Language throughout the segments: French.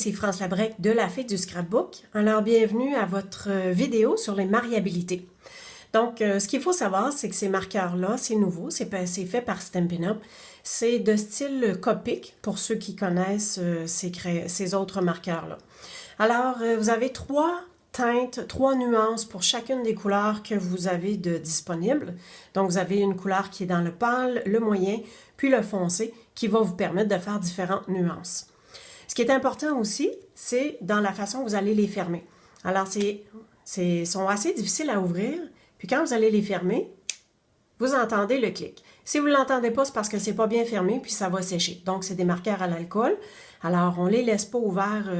ici France Labrec de la Fée du Scrapbook. Alors, bienvenue à votre vidéo sur les mariabilités. Donc, ce qu'il faut savoir, c'est que ces marqueurs-là, c'est nouveau, c'est fait par Stampin' Up. C'est de style Copic, pour ceux qui connaissent ces autres marqueurs-là. Alors, vous avez 3 teintes, 3 nuances pour chacune des couleurs que vous avez de disponibles. Donc, vous avez une couleur qui est dans le pâle, le moyen, puis le foncé, qui va vous permettre de faire différentes nuances. Ce qui est important aussi, c'est dans la façon que vous allez les fermer. Alors, sont assez difficiles à ouvrir, puis quand vous allez les fermer, vous entendez le clic. Si vous ne l'entendez pas, c'est parce que c'est pas bien fermé, puis ça va sécher. Donc, c'est des marqueurs à l'alcool. Alors, on ne les laisse pas ouverts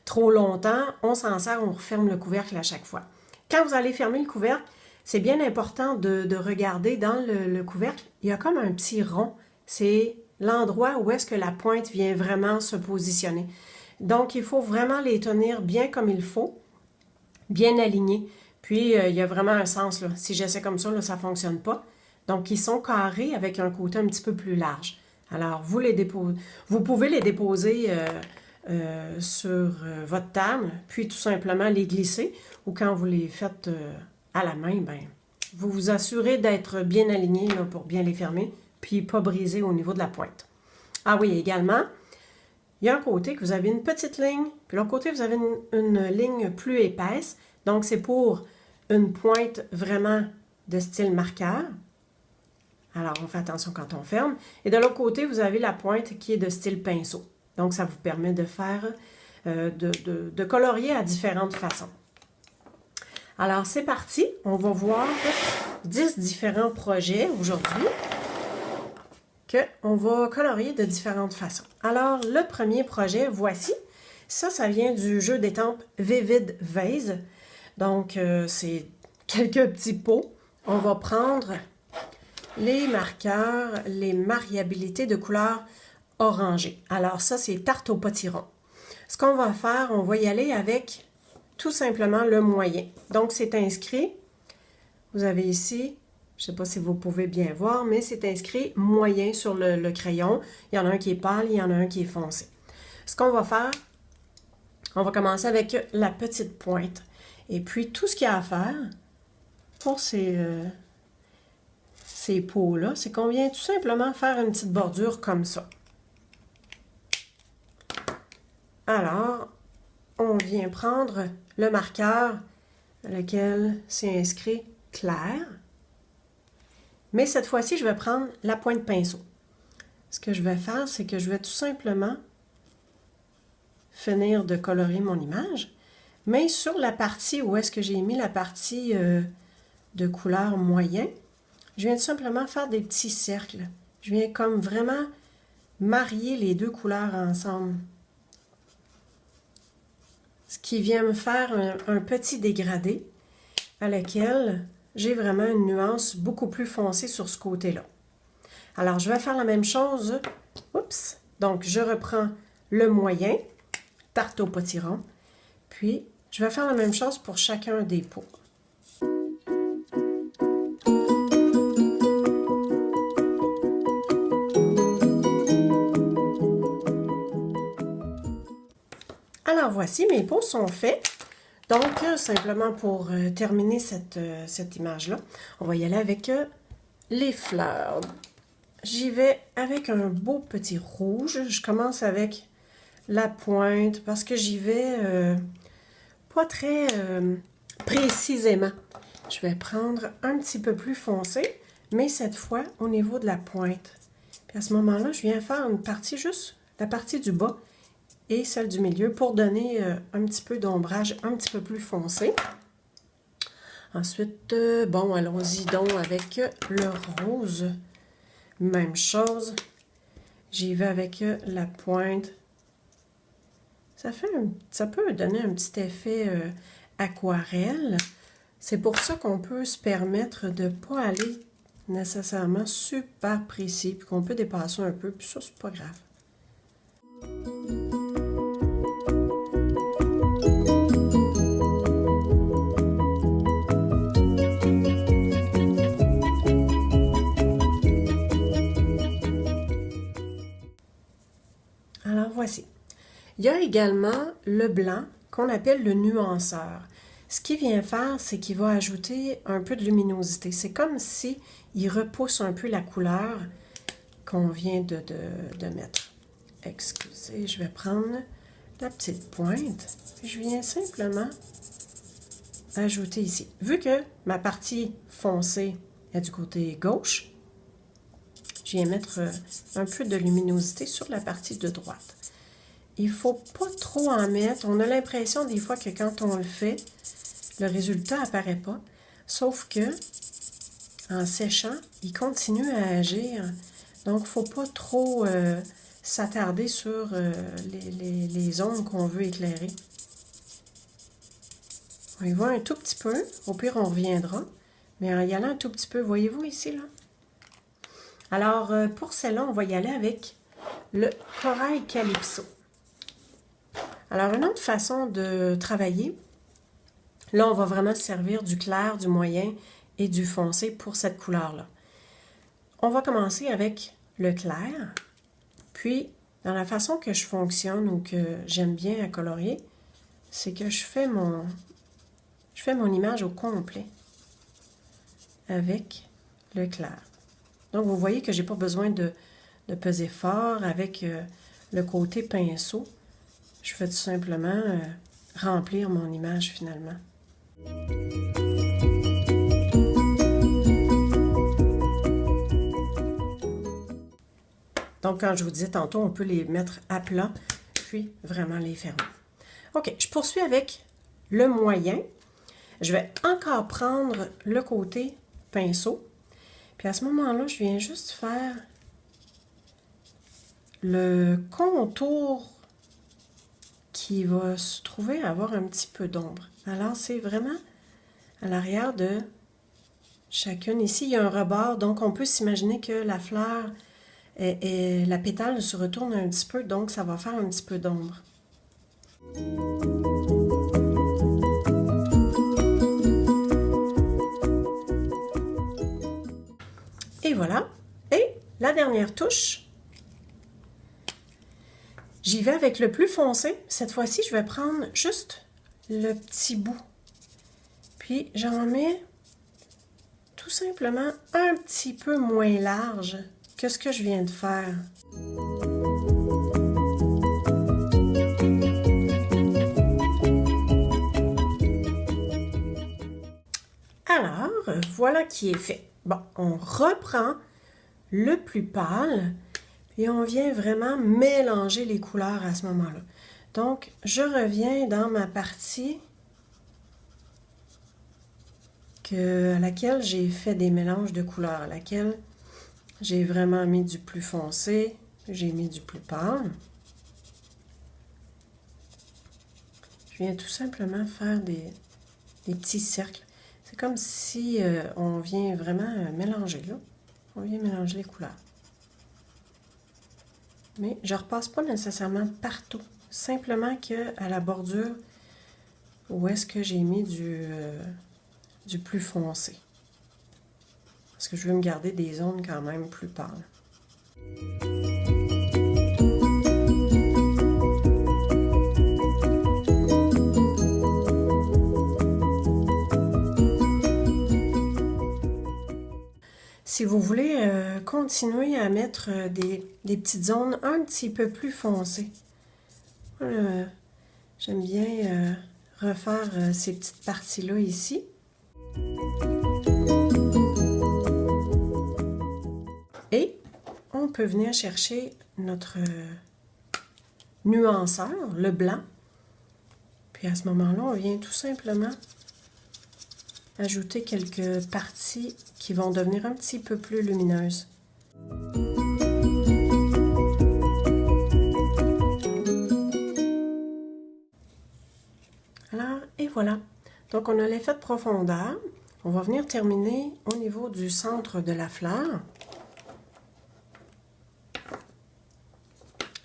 trop longtemps. On s'en sert, on referme le couvercle à chaque fois. Quand vous allez fermer le couvercle, c'est bien important de regarder dans le couvercle. Il y a comme un petit rond. C'est l'endroit où est-ce que la pointe vient vraiment se positionner. Donc, il faut vraiment les tenir bien comme il faut, bien alignés. Puis, il y a vraiment un sens, là. Si j'essaie comme ça, là, ça ne fonctionne pas. Donc, ils sont carrés avec un côté un petit peu plus large. Alors, vous pouvez les déposer sur votre table, puis tout simplement les glisser. Ou quand vous les faites à la main, ben, vous vous assurez d'être bien alignés là, pour bien les fermer, puis pas briser au niveau de la pointe. Ah oui, également, il y a un côté que vous avez une petite ligne, puis l'autre côté, vous avez une ligne plus épaisse. Donc, c'est pour une pointe vraiment de style marqueur. Alors, on fait attention quand on ferme. Et de l'autre côté, vous avez la pointe qui est de style pinceau. Donc, ça vous permet de faire, de colorier à différentes façons. Alors, c'est parti. On va voir 10 différents projets aujourd'hui qu'on va colorier de différentes façons. Alors, le premier projet, voici. Ça vient du jeu d'étampes Vivid Vase. Donc, c'est quelques petits pots. On va prendre les marqueurs, les mariabilités de couleurs orangées. Alors, ça, c'est tarte au potiron. Ce qu'on va faire, on va y aller avec tout simplement le moyen. Donc, c'est inscrit. Vous avez ici, je ne sais pas si vous pouvez bien voir, mais c'est inscrit moyen sur le crayon. Il y en a un qui est pâle, il y en a un qui est foncé. Ce qu'on va faire, on va commencer avec la petite pointe. Et puis, tout ce qu'il y a à faire pour ces pots-là, c'est qu'on vient tout simplement faire une petite bordure comme ça. Alors, on vient prendre le marqueur dans lequel c'est inscrit clair. Mais cette fois-ci, je vais prendre la pointe pinceau. Ce que je vais faire, c'est que je vais tout simplement finir de colorer mon image. Mais sur la partie où est-ce que j'ai mis la partie de couleur moyen, je viens tout simplement faire des petits cercles. Je viens comme vraiment marier les deux couleurs ensemble. Ce qui vient me faire un petit dégradé à lequel j'ai vraiment une nuance beaucoup plus foncée sur ce côté-là. Alors, je vais faire la même chose. Oups! Donc, je reprends le moyen, tarte au potiron, puis je vais faire la même chose pour chacun des pots. Alors voici, mes pots sont faits. Donc, simplement pour terminer cette image-là, on va y aller avec les fleurs. J'y vais avec un beau petit rouge. Je commence avec la pointe parce que j'y vais pas très précisément. Je vais prendre un petit peu plus foncé, mais cette fois au niveau de la pointe. Puis à ce moment-là, je viens faire une partie, juste la partie du bas et celle du milieu pour donner un petit peu d'ombrage un petit peu plus foncé. Ensuite, bon, allons-y donc avec le rose. Même chose. J'y vais avec la pointe. Ça peut donner un petit effet aquarelle. C'est pour ça qu'on peut se permettre de ne pas aller nécessairement super précis, puis qu'on peut dépasser un peu, puis ça, c'est pas grave. Alors, voici. Il Il y a également le blanc qu'on appelle le nuanceur. Ce qu'il vient faire, c'est qu'il va ajouter un peu de luminosité. C'est comme si il repousse un peu la couleur qu'on vient de mettre. Excusez, je vais prendre la petite pointe. Je viens simplement ajouter ici. Vu que ma partie foncée est du côté gauche, je viens mettre un peu de luminosité sur la partie de droite. Il ne faut pas trop en mettre. On a l'impression des fois que quand on le fait, le résultat n'apparaît pas. Sauf que, en séchant, il continue à agir. Donc, il ne faut pas trop s'attarder sur les zones qu'on veut éclairer. On y va un tout petit peu. Au pire, on reviendra. Mais en y allant un tout petit peu, voyez-vous ici, là? Alors, pour celle-là, on va y aller avec le corail calypso. Alors, une autre façon de travailler, là, on va vraiment se servir du clair, du moyen et du foncé pour cette couleur-là. On va commencer avec le clair, puis dans la façon que je fonctionne ou que j'aime bien à colorier, c'est que je fais mon image au complet avec le clair. Donc, vous voyez que je n'ai pas besoin de peser fort avec le côté pinceau. Je fais tout simplement remplir mon image finalement. Donc, quand je vous disais tantôt, on peut les mettre à plat, puis vraiment les fermer. OK, je poursuis avec le moyen. Je vais encore prendre le côté pinceau. Puis à ce moment-là, je viens juste faire le contour qui va se trouver à avoir un petit peu d'ombre. Alors, c'est vraiment à l'arrière de chacune. Ici, il y a un rebord, donc on peut s'imaginer que la fleur et la pétale se retourne un petit peu, donc ça va faire un petit peu d'ombre. Et voilà. Et la dernière touche, j'y vais avec le plus foncé. Cette fois-ci, je vais prendre juste le petit bout. Puis, j'en mets tout simplement un petit peu moins large que ce que je viens de faire. Alors, voilà qui est fait. Bon, on reprend le plus pâle et on vient vraiment mélanger les couleurs à ce moment-là. Donc, je reviens dans ma partie à laquelle j'ai fait des mélanges de couleurs, à laquelle j'ai vraiment mis du plus foncé, j'ai mis du plus pâle. Je viens tout simplement faire des petits cercles. C'est comme si on vient vraiment mélanger, là. On vient mélanger les couleurs. Mais je ne repasse pas nécessairement partout. Simplement qu'à la bordure, où est-ce que j'ai mis du plus foncé. Parce que je veux me garder des zones quand même plus pâles. Si vous voulez continuer à mettre des petites zones un petit peu plus foncées, j'aime bien refaire ces petites parties-là ici. Et on peut venir chercher notre nuanceur, le blanc. Puis à ce moment-là, on vient tout simplement ajouter quelques parties qui vont devenir un petit peu plus lumineuses. Alors, et voilà. Donc, on a l'effet de profondeur. On va venir terminer au niveau du centre de la fleur.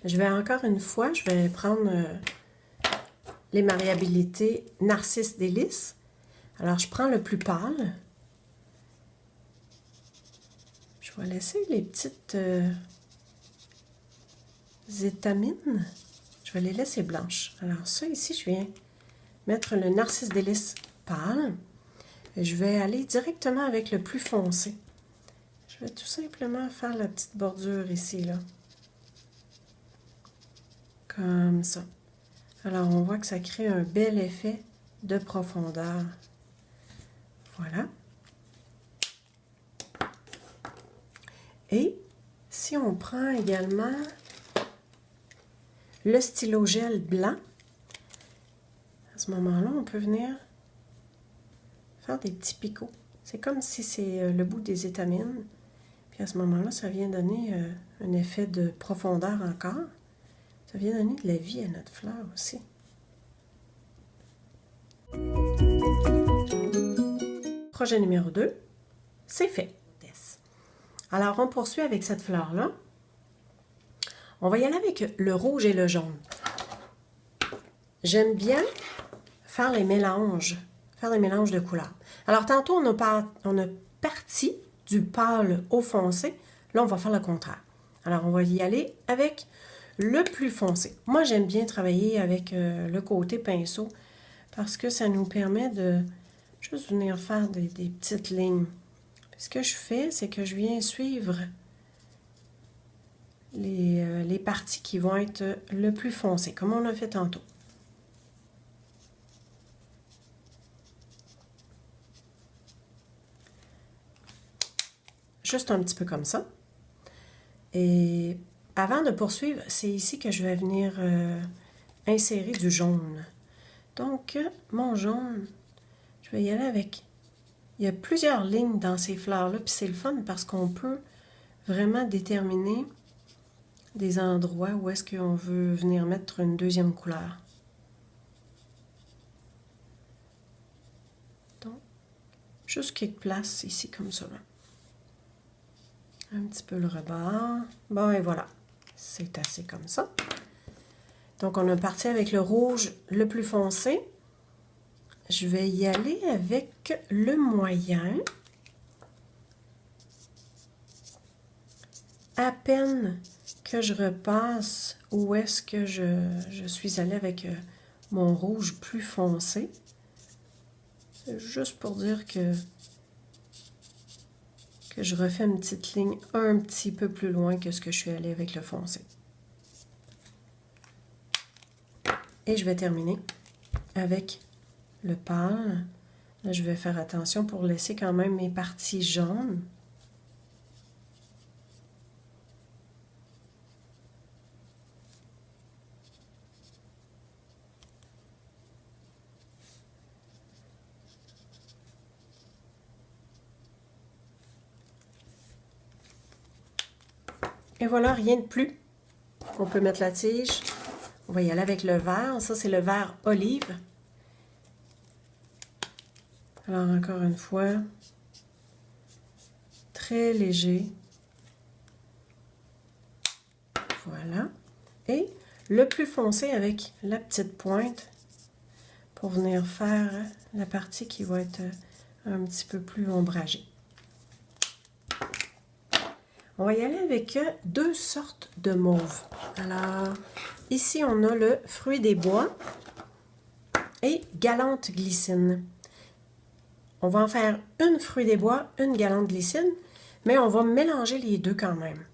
Je vais encore une fois, je vais prendre les variabilités Narcisse délice. Alors, je prends le plus pâle. Je vais laisser les petites étamines. je vais les laisser blanches. Alors ça ici, je viens mettre le Narcisse Délice pâle. Et je vais aller directement avec le plus foncé. Je vais tout simplement faire la petite bordure ici, là. Comme ça. Alors, on voit que ça crée un bel effet de profondeur. Voilà. Et si on prend également le stylo gel blanc, à ce moment-là, on peut venir faire des petits picots. C'est comme si c'est le bout des étamines. Puis à ce moment-là, ça vient donner un effet de profondeur encore. Ça vient donner de la vie à notre fleur aussi. Projet numéro 2, c'est fait. Alors, on poursuit avec cette fleur-là. On va y aller avec le rouge et le jaune. J'aime bien faire les mélanges de couleurs. Alors, tantôt, on a parti du pâle au foncé. Là, on va faire le contraire. Alors, on va y aller avec le plus foncé. Moi, j'aime bien travailler avec le côté pinceau parce que ça nous permet de juste venir faire des petites lignes. Ce que je fais, c'est que je viens suivre les parties qui vont être le plus foncées, comme on a fait tantôt. Juste un petit peu comme ça. Et avant de poursuivre, c'est ici que je vais venir insérer du jaune. Donc, mon jaune, je vais y aller avec... Il y a plusieurs lignes dans ces fleurs-là, puis c'est le fun parce qu'on peut vraiment déterminer des endroits où est-ce qu'on veut venir mettre une deuxième couleur. Donc, juste quelques places ici comme ça. Un petit peu le rebord. Bon, et voilà. C'est assez comme ça. Donc, on a parti avec le rouge le plus foncé. Je vais y aller avec le moyen. À peine que je repasse où est-ce que je suis allée avec mon rouge plus foncé. C'est juste pour dire que je refais une petite ligne un petit peu plus loin que ce que je suis allée avec le foncé. Et je vais terminer avec le pâle. Là, je vais faire attention pour laisser quand même mes parties jaunes. Et voilà, rien de plus. On peut mettre la tige. On va y aller avec le vert. Ça, c'est le vert olive. Alors, encore une fois, très léger. Voilà. Et le plus foncé avec la petite pointe pour venir faire la partie qui va être un petit peu plus ombragée. On va y aller avec deux sortes de mauve. Alors, ici, on a le fruit des bois et galante glycine. On va en faire une fruit des bois, une galante glycine, mais on va mélanger les deux quand même.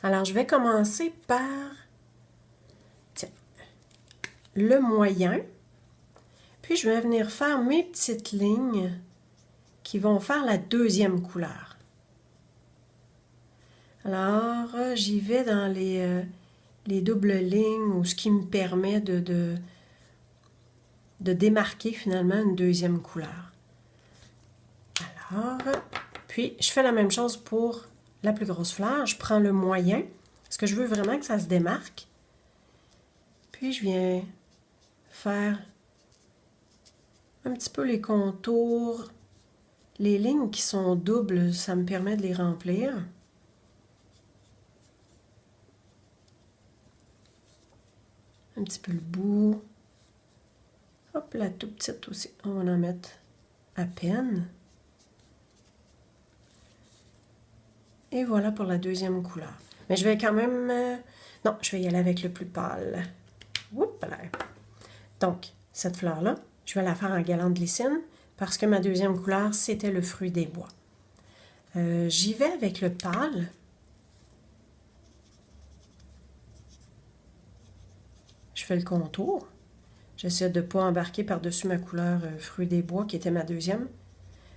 Alors, je vais commencer par le moyen, puis je vais venir faire mes petites lignes qui vont faire la deuxième couleur. Alors, j'y vais dans les doubles lignes, ou ce qui me permet de démarquer finalement une deuxième couleur. Alors, puis je fais la même chose pour la plus grosse fleur. Je prends le moyen, parce que je veux vraiment que ça se démarque. Puis je viens faire un petit peu les contours. Les lignes qui sont doubles, ça me permet de les remplir. Un petit peu le bout. Hop, la toute petite aussi. On va en mettre à peine. Et voilà pour la deuxième couleur. Mais je vais quand même... non, je vais y aller avec le plus pâle. Oups là. Donc, cette fleur-là, je vais la faire en galant de glycine parce que ma deuxième couleur, c'était le fruit des bois. J'y vais avec le pâle. Je fais le contour. J'essaie de ne pas embarquer par-dessus ma couleur fruit des bois qui était ma deuxième.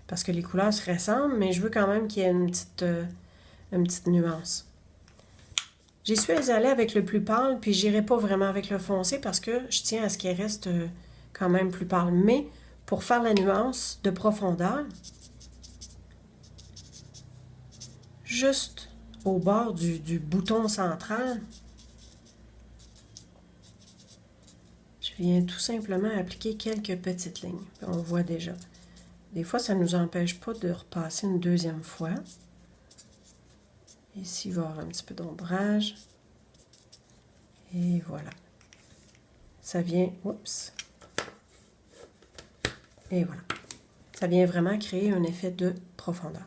Parce que les couleurs se ressemblent, mais je veux quand même qu'il y ait une petite nuance. J'y suis allée avec le plus pâle, puis j'irai pas vraiment avec le foncé parce que je tiens à ce qu'il reste quand même plus pâle. Mais pour faire la nuance de profondeur, juste au bord du bouton central, je viens tout simplement appliquer quelques petites lignes. On voit déjà. Des fois, ça ne nous empêche pas de repasser une deuxième fois. Ici, il va y avoir un petit peu d'ombrage. Et voilà. Ça vient... Oups. Et voilà. Ça vient vraiment créer un effet de profondeur.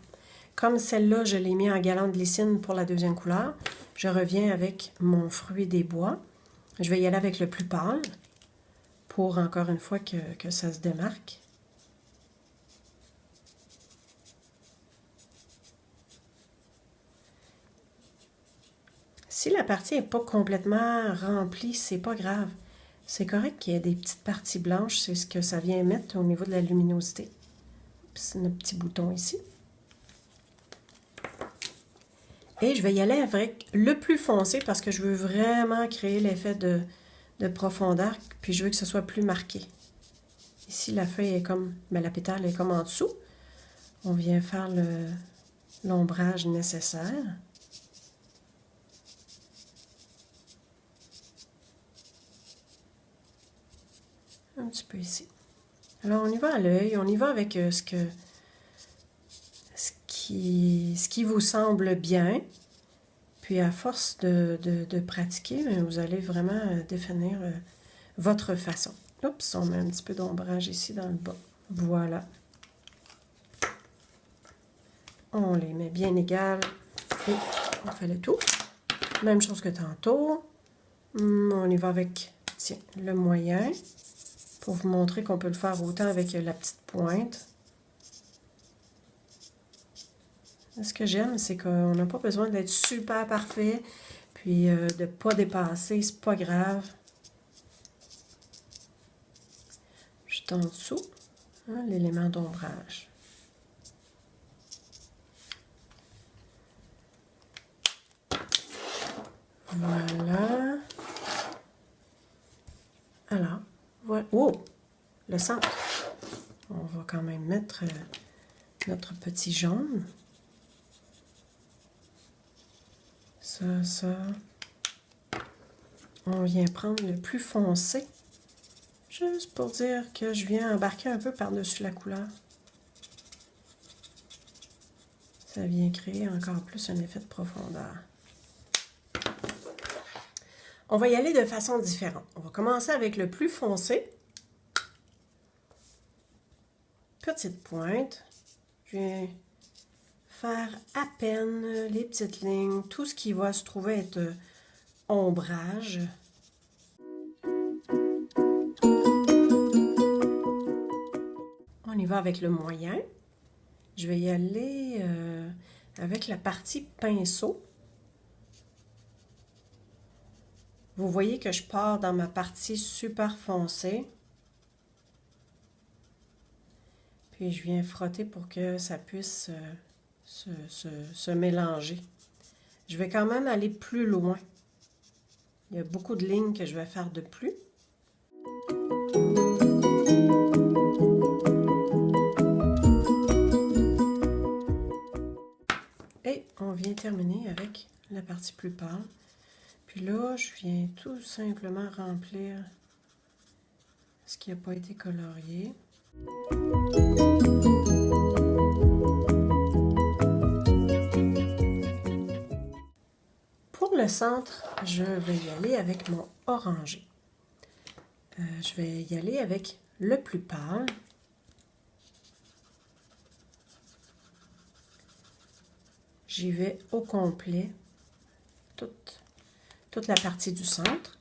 Comme celle-là, je l'ai mis en galant de glycine pour la deuxième couleur, je reviens avec mon fruit des bois. Je vais y aller avec le plus pâle pour, encore une fois, que ça se démarque. Si la partie n'est pas complètement remplie, c'est pas grave. C'est correct qu'il y ait des petites parties blanches, c'est ce que ça vient mettre au niveau de la luminosité. C'est notre petit bouton ici. Et je vais y aller avec le plus foncé parce que je veux vraiment créer l'effet de profondeur, puis je veux que ce soit plus marqué. Ici, la feuille est comme, la pétale est comme en dessous. On vient faire l'ombrage nécessaire. Un petit peu ici. Alors, on y va à l'œil, on y va avec ce qui vous semble bien. Puis, à force de pratiquer, vous allez vraiment définir votre façon. Oups, on met un petit peu d'ombrage ici dans le bas. Voilà. On les met bien égales et on fait le tour. Même chose que tantôt. On y va avec, tiens, le moyen. Pour vous montrer qu'on peut le faire autant avec la petite pointe. Ce que j'aime, c'est qu'on n'a pas besoin d'être super parfait, puis de ne pas dépasser, c'est pas grave. Juste en dessous, hein, l'élément d'ombrage. Voilà. Alors, voilà. Oh! Le centre. On va quand même mettre notre petit jaune. Ça. On vient prendre le plus foncé. Juste pour dire que je viens embarquer un peu par-dessus la couleur. Ça vient créer encore plus un effet de profondeur. On va y aller de façon différente. On va commencer avec le plus foncé. Petite pointe. Je viens faire à peine les petites lignes. Tout ce qui va se trouver être ombrage. On y va avec le moyen. Je vais y aller avec la partie pinceau. Vous voyez que je pars dans ma partie super foncée. Puis je viens frotter pour que ça puisse se mélanger. Je vais quand même aller plus loin. Il y a beaucoup de lignes que je vais faire de plus. Et on vient terminer avec la partie plus pâle. Puis là, je viens tout simplement remplir ce qui n'a pas été colorié. Pour le centre, je vais y aller avec mon orangé. Je vais y aller avec le plus pâle. J'y vais au complet, toute la partie du centre.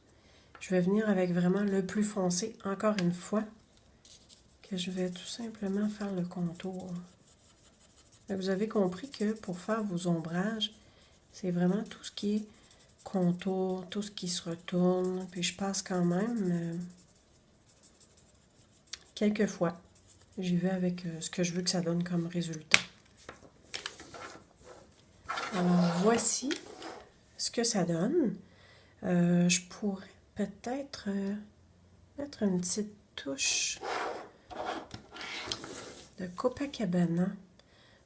Je vais venir avec vraiment le plus foncé, encore une fois, que je vais tout simplement faire le contour. Et vous avez compris que pour faire vos ombrages, c'est vraiment tout ce qui est contour, tout ce qui se retourne. Puis je passe quand même quelques fois. J'y vais avec ce que je veux que ça donne comme résultat. Alors voici ce que ça donne. Je pourrais peut-être mettre une petite touche de Copacabana,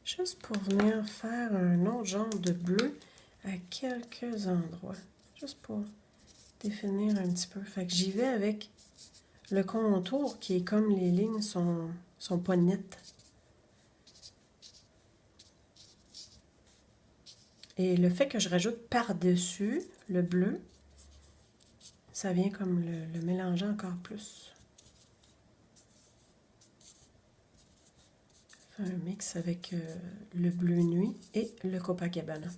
juste pour venir faire un autre genre de bleu à quelques endroits, juste pour définir un petit peu. Fait que j'y vais avec le contour qui est comme les lignes sont pas nettes. Et le fait que je rajoute par-dessus le bleu, ça vient comme le mélanger encore plus. Un mix avec le bleu nuit et le Copacabana.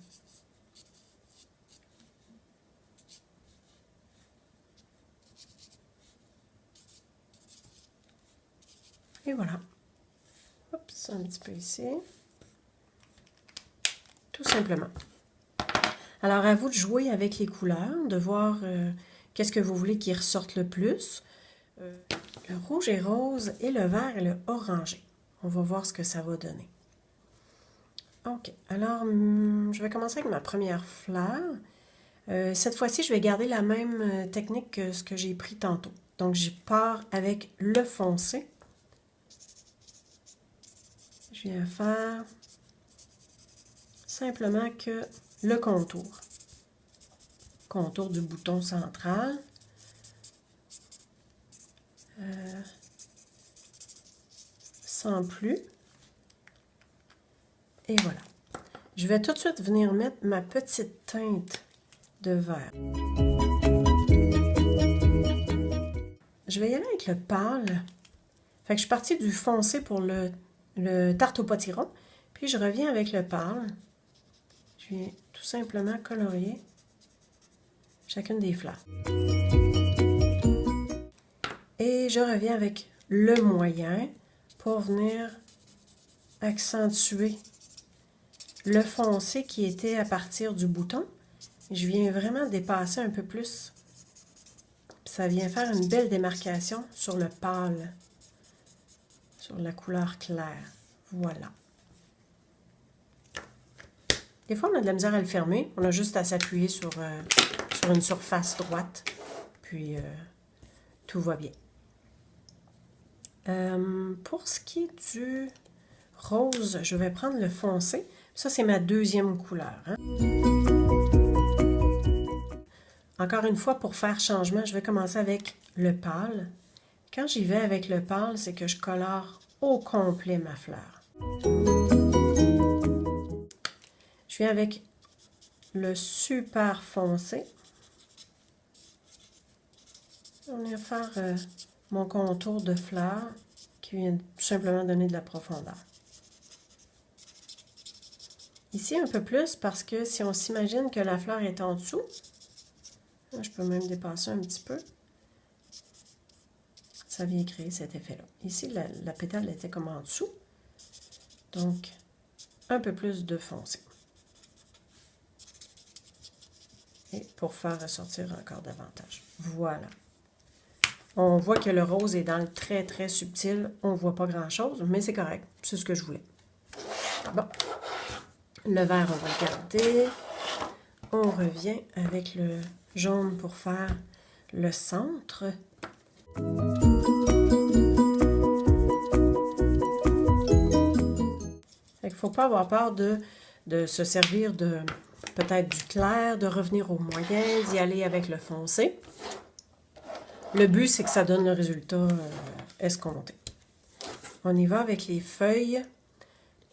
Et voilà. Oups, un petit peu ici. Tout simplement. Alors, à vous de jouer avec les couleurs, de voir qu'est-ce que vous voulez qui ressorte le plus. Le rouge et rose et le vert et le orangé. On va voir ce que ça va donner. OK. Alors, je vais commencer avec ma première fleur. Cette fois-ci, je vais garder la même technique que ce que j'ai pris tantôt. Donc, je pars avec le foncé. Je viens faire simplement que le contour. Contour du bouton central. Sans plus. Et voilà. Je vais tout de suite venir mettre ma petite teinte de vert. Je vais y aller avec le pâle. Fait que je suis partie du foncé pour le tarte au potiron. Puis je reviens avec le pâle. Je viens tout simplement colorier chacune des fleurs. Et je reviens avec le moyen pour venir accentuer le foncé qui était à partir du bouton. Je viens vraiment dépasser un peu plus. Ça vient faire une belle démarcation sur le pâle, sur la couleur claire. Voilà. Des fois, on a de la misère à le fermer. On a juste à s'appuyer sur une surface droite. Puis, tout va bien. Pour ce qui est du rose, je vais prendre le foncé. Ça, c'est ma deuxième couleur. Hein? Encore une fois, pour faire changement, je vais commencer avec le pâle. Quand j'y vais avec le pâle, c'est que je colore au complet ma fleur. Je viens avec le super foncé. On va faire mon contour de fleur qui vient tout simplement donner de la profondeur. Ici, un peu plus parce que si on s'imagine que la fleur est en dessous, je peux même dépasser un petit peu, ça vient créer cet effet-là. Ici, la pétale était comme en dessous, donc un peu plus de foncé. Et pour faire ressortir encore davantage. Voilà. On voit que le rose est dans le très, très subtil. On ne voit pas grand-chose, mais c'est correct. C'est ce que je voulais. Bon. Le vert, on va le garder. On revient avec le jaune pour faire le centre. Il ne faut pas avoir peur de se servir de peut-être du clair, de revenir au moyen, d'y aller avec le foncé. Le but, c'est que ça donne le résultat escompté. On y va avec les feuilles.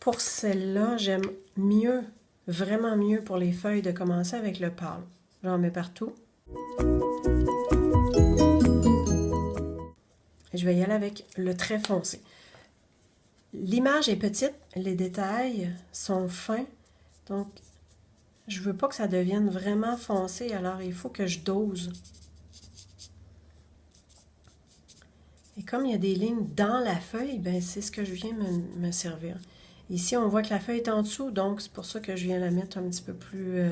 Pour celle-là, j'aime mieux, vraiment mieux pour les feuilles de commencer avec le pâle. J'en mets partout. Et je vais y aller avec le très foncé. L'image est petite, les détails sont fins, donc Je veux pas que ça devienne vraiment foncé, alors il faut que je dose. Et comme il y a des lignes dans la feuille, ben c'est ce que je viens me servir. Ici, on voit que la feuille est en dessous, donc c'est pour ça que je viens la mettre un petit peu plus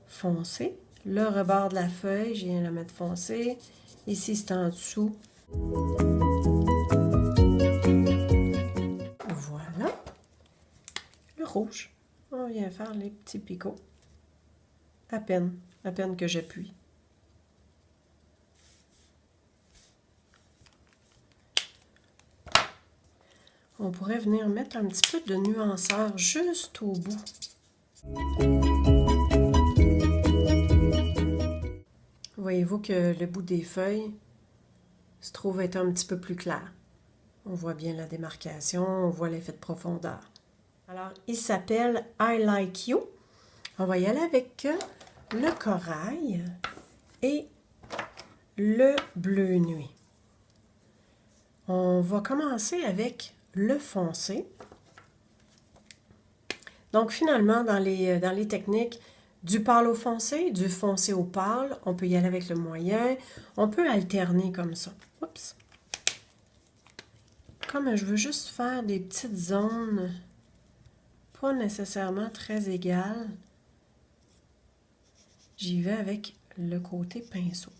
foncée. Le rebord de la feuille, je viens la mettre foncée. Ici, c'est en dessous. Voilà. Le rouge. On vient faire les petits picots. À peine que j'appuie. On pourrait venir mettre un petit peu de nuanceur juste au bout. Voyez-vous que le bout des feuilles se trouve être un petit peu plus clair. On voit bien la démarcation, on voit l'effet de profondeur. Alors, il s'appelle I Like You. On va y aller avec le corail et le bleu nuit. On va commencer avec le foncé. Donc, finalement, dans les techniques du pâle au foncé, du foncé au pâle, on peut y aller avec le moyen. On peut alterner comme ça. Oups! Comme je veux juste faire des petites zones pas nécessairement très égales, j'y vais avec le côté pinceau.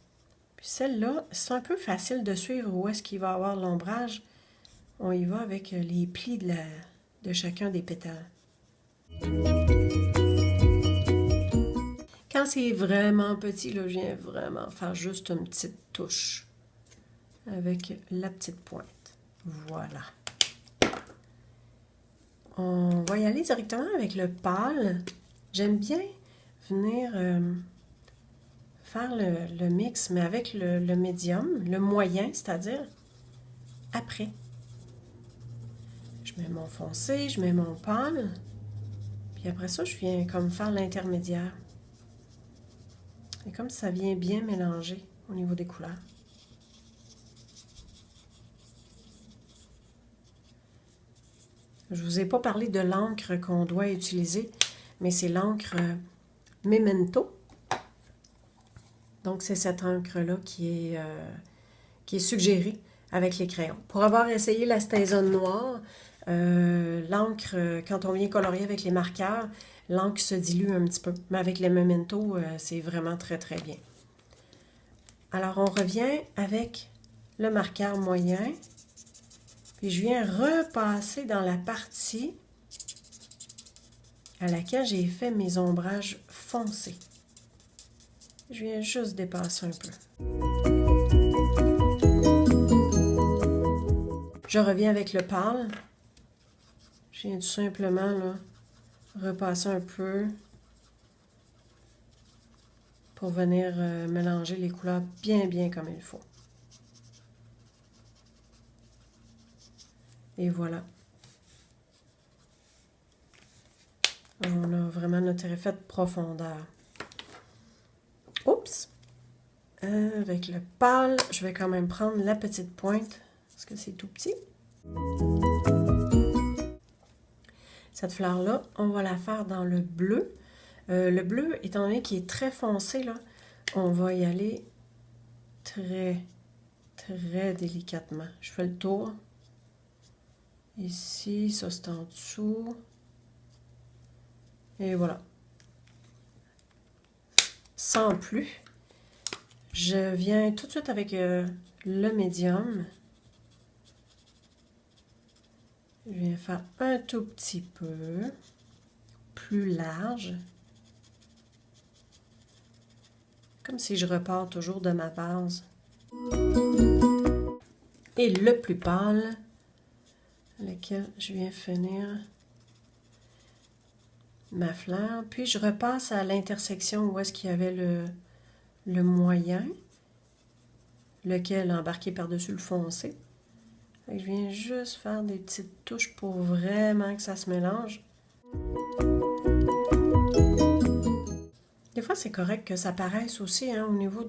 Puis celle-là, c'est un peu facile de suivre où est-ce qu'il va y avoir l'ombrage. On y va avec les plis de chacun des pétales. Quand c'est vraiment petit, là, je viens vraiment faire juste une petite touche avec la petite pointe. Voilà. On va y aller directement avec le pâle. J'aime bien venir faire le mix, mais avec le médium, le moyen, c'est-à-dire après. Je mets mon foncé, je mets mon pâle, puis après ça, je viens comme faire l'intermédiaire. Et comme ça vient bien mélanger au niveau des couleurs. Je ne vous ai pas parlé de l'encre qu'on doit utiliser, mais c'est l'encre Memento. Donc, c'est cette encre-là qui est suggérée avec les crayons. Pour avoir essayé la Staison noire, l'encre, quand on vient colorier avec les marqueurs, l'encre se dilue un petit peu. Mais avec les Memento, c'est vraiment très, très bien. Alors, on revient avec le marqueur moyen. Puis, je viens repasser dans la partie à laquelle j'ai fait mes ombrages foncés. Je viens juste dépasser un peu. Je reviens avec le pâle. Je viens tout simplement là, repasser un peu pour venir mélanger les couleurs bien, bien comme il faut. Et voilà. On a vraiment notre effet de profondeur. Oups! Avec le pâle, je vais quand même prendre la petite pointe parce que c'est tout petit. Cette fleur-là, on va la faire dans le bleu. Le bleu, étant donné qu'il est très foncé, là, on va y aller très, très délicatement. Je fais le tour. Ici, ça c'est en dessous. Et voilà. Sans plus. Je viens tout de suite avec le médium. Je viens faire un tout petit peu plus large. Comme si je repars toujours de ma base. Et le plus pâle, lequel je viens finir ma fleur. Puis je repasse à l'intersection où est-ce qu'il y avait le moyen, lequel embarqué par-dessus le foncé. Je viens juste faire des petites touches pour vraiment que ça se mélange. Des fois, c'est correct que ça paraisse aussi hein, au niveau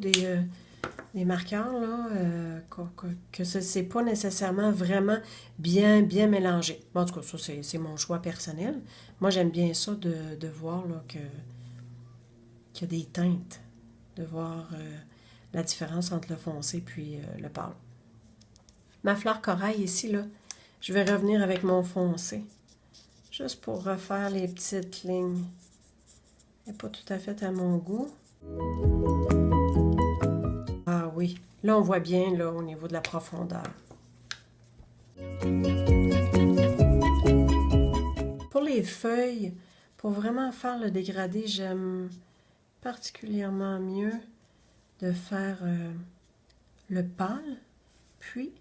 les marqueurs, là, que c'est pas nécessairement vraiment bien mélangé. Bon, en tout cas, ça, c'est mon choix personnel. Moi, j'aime bien ça de voir là, qu'il y a des teintes, de voir la différence entre le foncé puis le pâle. Ma fleur corail ici, là, je vais revenir avec mon foncé, juste pour refaire les petites lignes. Elle n'est pas tout à fait à mon goût. Ah oui, là on voit bien là, au niveau de la profondeur. Pour les feuilles, pour vraiment faire le dégradé, j'aime particulièrement mieux de faire le pâle, puis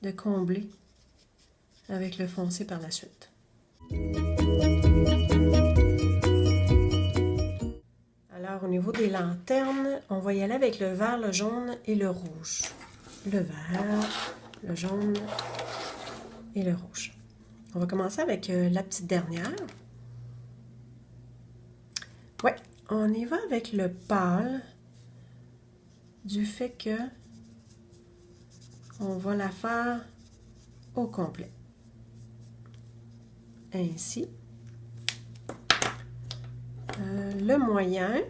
de combler avec le foncé par la suite. Alors, au niveau des lanternes, on va y aller avec le vert, le jaune et le rouge. Le vert, le jaune et le rouge. On va commencer avec la petite dernière. Ouais, on y va avec le pâle, du fait que on va la faire au complet. Ainsi. Le moyen,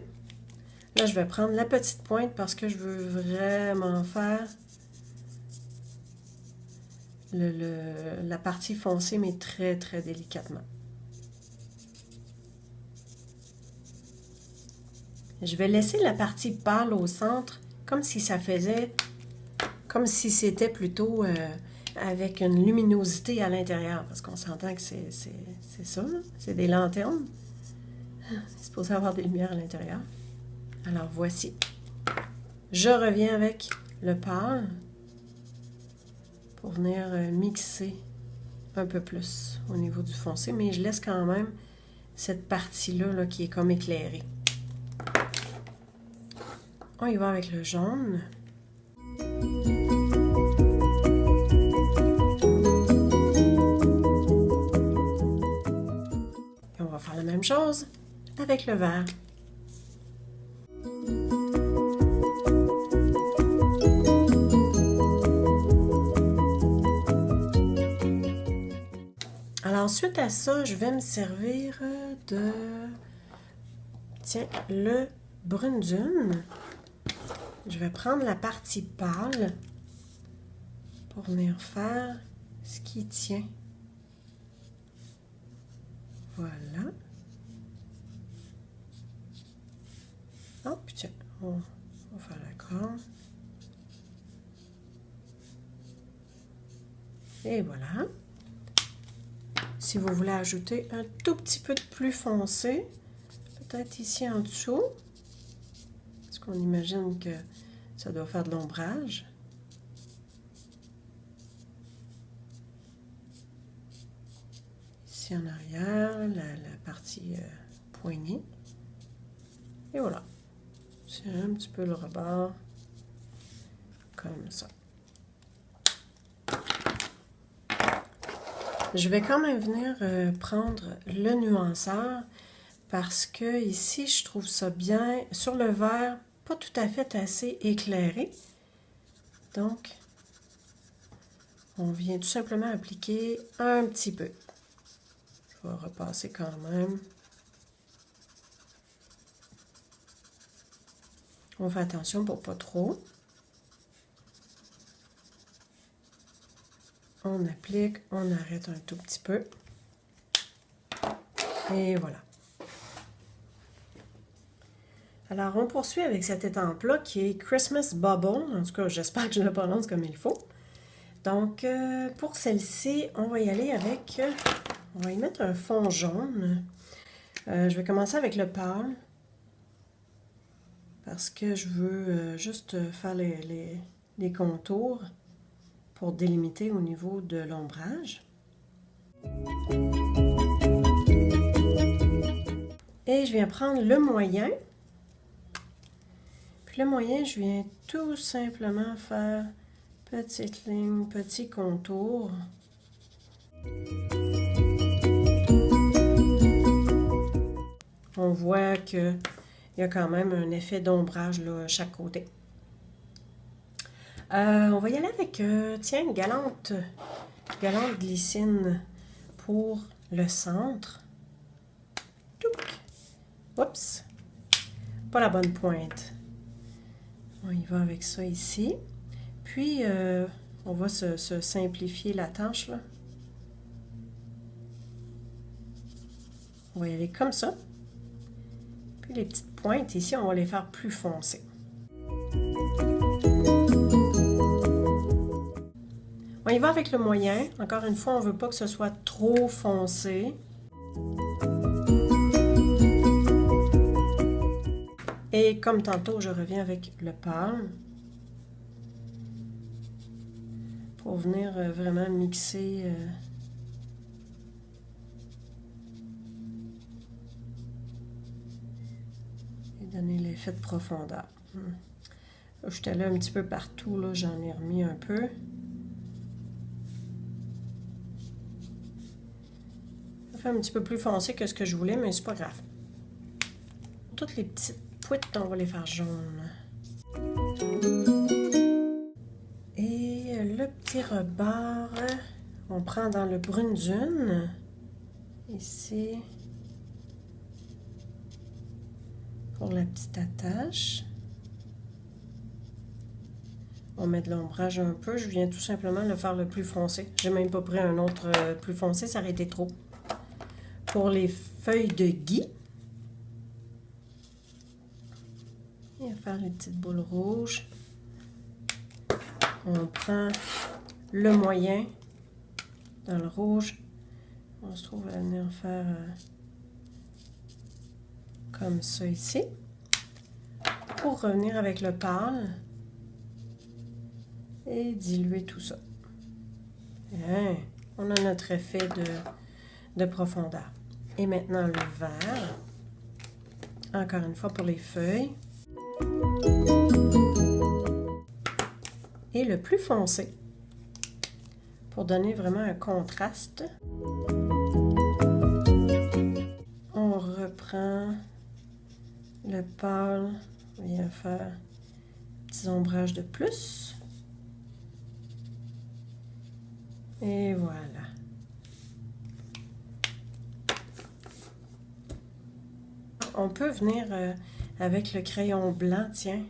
là je vais prendre la petite pointe parce que je veux vraiment faire la partie foncée, mais très très délicatement. Je vais laisser la partie pâle au centre, comme si ça faisait, comme si c'était plutôt avec une luminosité à l'intérieur, parce qu'on s'entend que c'est ça, c'est des lanternes. C'est supposé avoir des lumières à l'intérieur. Alors voici. Je reviens avec le pâle pour venir mixer un peu plus au niveau du foncé, mais je laisse quand même cette partie-là là, qui est comme éclairée. On y va avec le jaune. Et on va faire la même chose avec le vert. Alors, suite à ça, je vais me servir de, tiens, le brune dune. Je vais prendre la partie pâle pour venir faire ce qui tient. Voilà. Oh, puis tiens, on va faire la corne. Et voilà. Si vous voulez ajouter un tout petit peu de plus foncé, peut-être ici en dessous, parce qu'on imagine que ça doit faire de l'ombrage. Ici en arrière, la partie poignée. Et voilà. C'est un petit peu le rebord, comme ça. Je vais quand même venir prendre le nuanceur parce que ici, je trouve ça bien. Sur le vert, pas tout à fait assez éclairé. Donc, on vient tout simplement appliquer un petit peu. Je vais repasser quand même. On fait attention pour pas trop. On applique, on arrête un tout petit peu. Et voilà. Alors, on poursuit avec cette étampe-là qui est Christmas Bubble. En tout cas, j'espère que je le prononce comme il faut. Donc, pour celle-ci, on va y aller avec... on va y mettre un fond jaune. Je vais commencer avec le pâle. Parce que je veux juste faire les contours pour délimiter au niveau de l'ombrage. Et je viens prendre le moyen. Puis le moyen, je viens tout simplement faire petite ligne, petit contour. On voit qu'il y a quand même un effet d'ombrage là, à chaque côté. On va y aller avec, tiens, galante glycine pour le centre. Touc. Oups. Pas la bonne pointe. On y va avec ça ici. Puis, on va se simplifier la tâche, là. On va y aller comme ça. Puis les petites pointes ici, on va les faire plus foncées. On y va avec le moyen. Encore une fois, on ne veut pas que ce soit trop foncé. Et comme tantôt, je reviens avec le pâle. Pour venir vraiment mixer... donner l'effet de profondeur. J'étais là un petit peu partout, là, j'en ai remis un peu. Ça fait un petit peu plus foncé que ce que je voulais, mais c'est pas grave. Toutes les petites pouites, on va les faire jaunes. Et le petit rebord, on prend dans le brune dune. Ici. Pour la petite attache. On met de l'ombrage un peu. Je viens tout simplement le faire le plus foncé. J'ai même pas pris un autre plus foncé, ça aurait été trop. Pour les feuilles de gui. Et à faire les petites boules rouges. On prend le moyen dans le rouge. On se trouve à venir faire... comme ça ici, pour revenir avec le pâle et diluer tout ça. Bien, on a notre effet de profondeur. Et maintenant le vert, encore une fois pour les feuilles. Et le plus foncé, pour donner vraiment un contraste. On reprend le pâle, on vient faire des petits ombrages de plus. Et voilà. On peut venir avec le crayon blanc, tiens.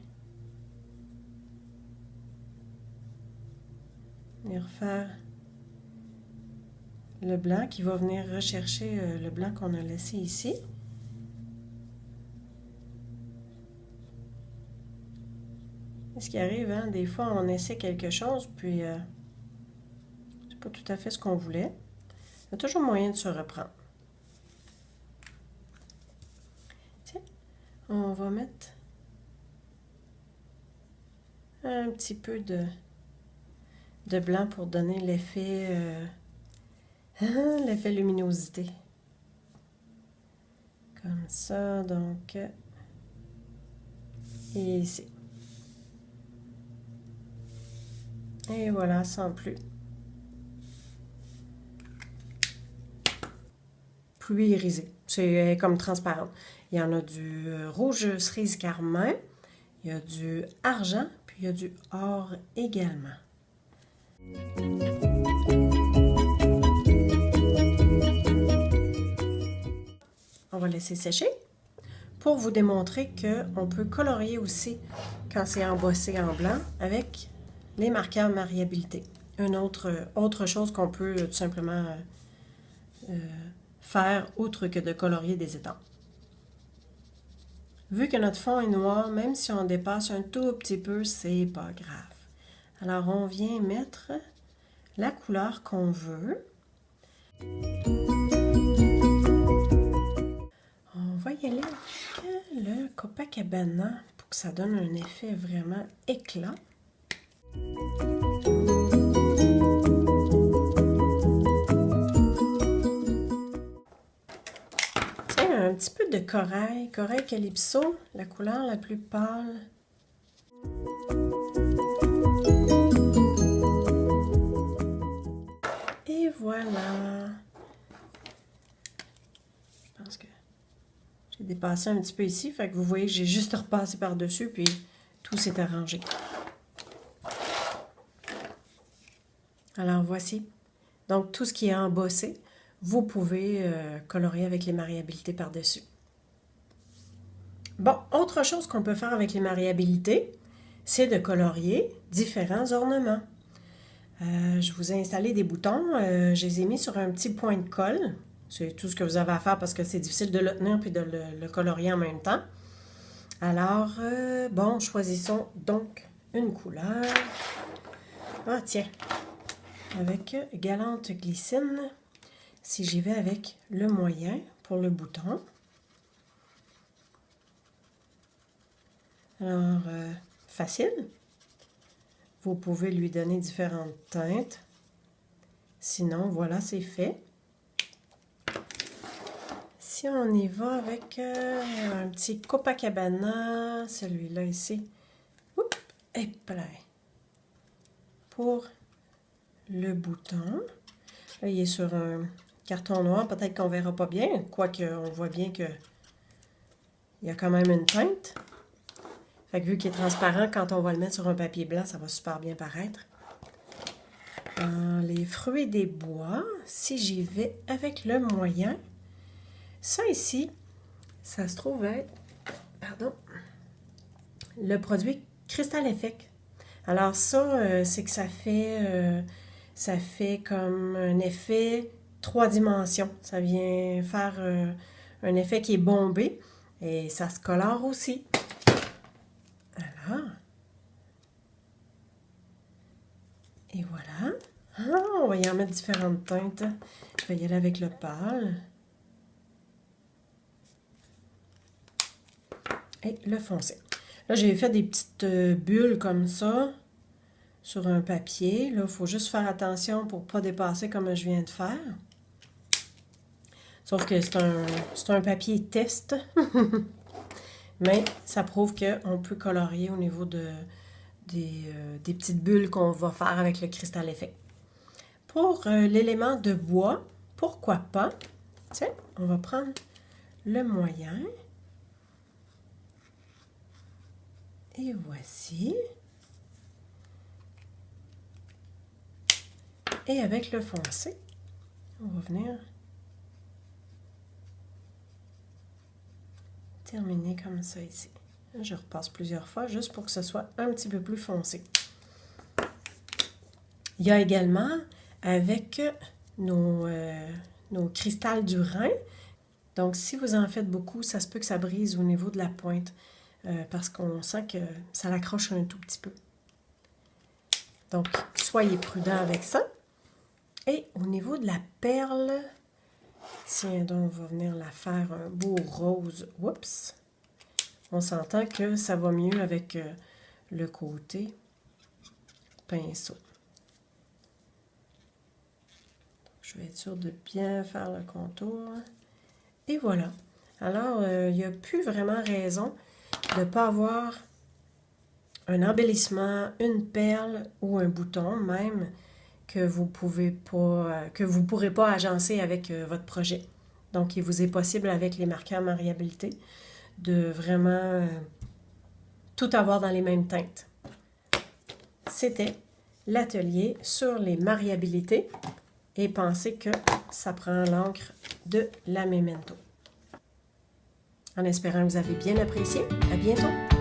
Venir faire le blanc qui va venir rechercher le blanc qu'on a laissé ici. Ce qui arrive, hein, des fois on essaie quelque chose, puis c'est pas tout à fait ce qu'on voulait. Il y a toujours moyen de se reprendre. Tiens, on va mettre un petit peu de blanc pour donner l'effet l'effet luminosité. Comme ça, donc, et ici. Et voilà, sans plus. Plus irisé. C'est comme transparent. Il y en a du rouge cerise carmin, il y a du argent, puis il y a du or également. On va laisser sécher pour vous démontrer qu'on peut colorier aussi quand c'est embossé en blanc avec les marqueurs variabilité. Une autre chose qu'on peut tout simplement faire outre que de colorier des étampes. Vu que notre fond est noir, même si on dépasse un tout petit peu, c'est pas grave. Alors on vient mettre la couleur qu'on veut. On va y aller avec le Copacabana pour que ça donne un effet vraiment éclat. Tiens, un petit peu de corail calypso, la couleur la plus pâle. Et voilà. Je pense que j'ai dépassé un petit peu ici, fait que vous voyez que j'ai juste repassé par-dessus, puis tout s'est arrangé. Alors voici. Donc tout ce qui est embossé, vous pouvez colorier avec les mariabilités par-dessus. Bon, autre chose qu'on peut faire avec les mariabilités, c'est de colorier différents ornements. Je vous ai installé des boutons, je les ai mis sur un petit point de colle. C'est tout ce que vous avez à faire parce que c'est difficile de le tenir puis de le colorier en même temps. Alors, bon, choisissons donc une couleur. Ah, tiens, avec Galante Glycine, si j'y vais avec le moyen pour le bouton. Alors, facile. Vous pouvez lui donner différentes teintes. Sinon, voilà, c'est fait. Si on y va avec un petit Copacabana, celui-là ici. Oups, et plein. Pour le bouton. Là, il est sur un carton noir. Peut-être qu'on ne verra pas bien, quoique on voit bien qu'il y a quand même une teinte. Fait que vu qu'il est transparent, quand on va le mettre sur un papier blanc, ça va super bien paraître. Les fruits des bois, si j'y vais avec le moyen, ça ici, ça se trouve être, pardon, le produit Crystal Effect. Alors ça, c'est que ça fait comme un effet 3 dimensions. Ça vient faire un effet qui est bombé et ça se colore aussi. Alors, et voilà. Ah, on va y en mettre différentes teintes. Je vais y aller avec le pâle. Et le foncé. Là, j'ai fait des petites bulles comme ça sur un papier. Là, il faut juste faire attention pour ne pas dépasser comme je viens de faire. Sauf que c'est un papier test. Mais ça prouve qu'on peut colorier au niveau des petites bulles qu'on va faire avec le Crystal Effect. Pour l'élément de bois, pourquoi pas? Tiens, on va prendre le moyen. Et voici. Et avec le foncé, on va venir terminer comme ça ici. Je repasse plusieurs fois juste pour que ce soit un petit peu plus foncé. Il y a également avec nos cristals du Rhin. Donc, si vous en faites beaucoup, ça se peut que ça brise au niveau de la pointe parce qu'on sent que ça l'accroche un tout petit peu. Donc, soyez prudent avec ça. Et au niveau de la perle, tiens donc, on va venir la faire un beau rose. Oups! On s'entend que ça va mieux avec le côté pinceau. Je vais être sûre de bien faire le contour. Et voilà. Alors, il n'y a plus vraiment raison de ne pas avoir un embellissement, une perle ou un bouton même que vous pourrez pas agencer avec votre projet. Donc, il vous est possible avec les marqueurs mariabilité de vraiment tout avoir dans les mêmes teintes. C'était l'atelier sur les mariabilités et pensez que ça prend l'encre de la Memento. En espérant que vous avez bien apprécié. À bientôt!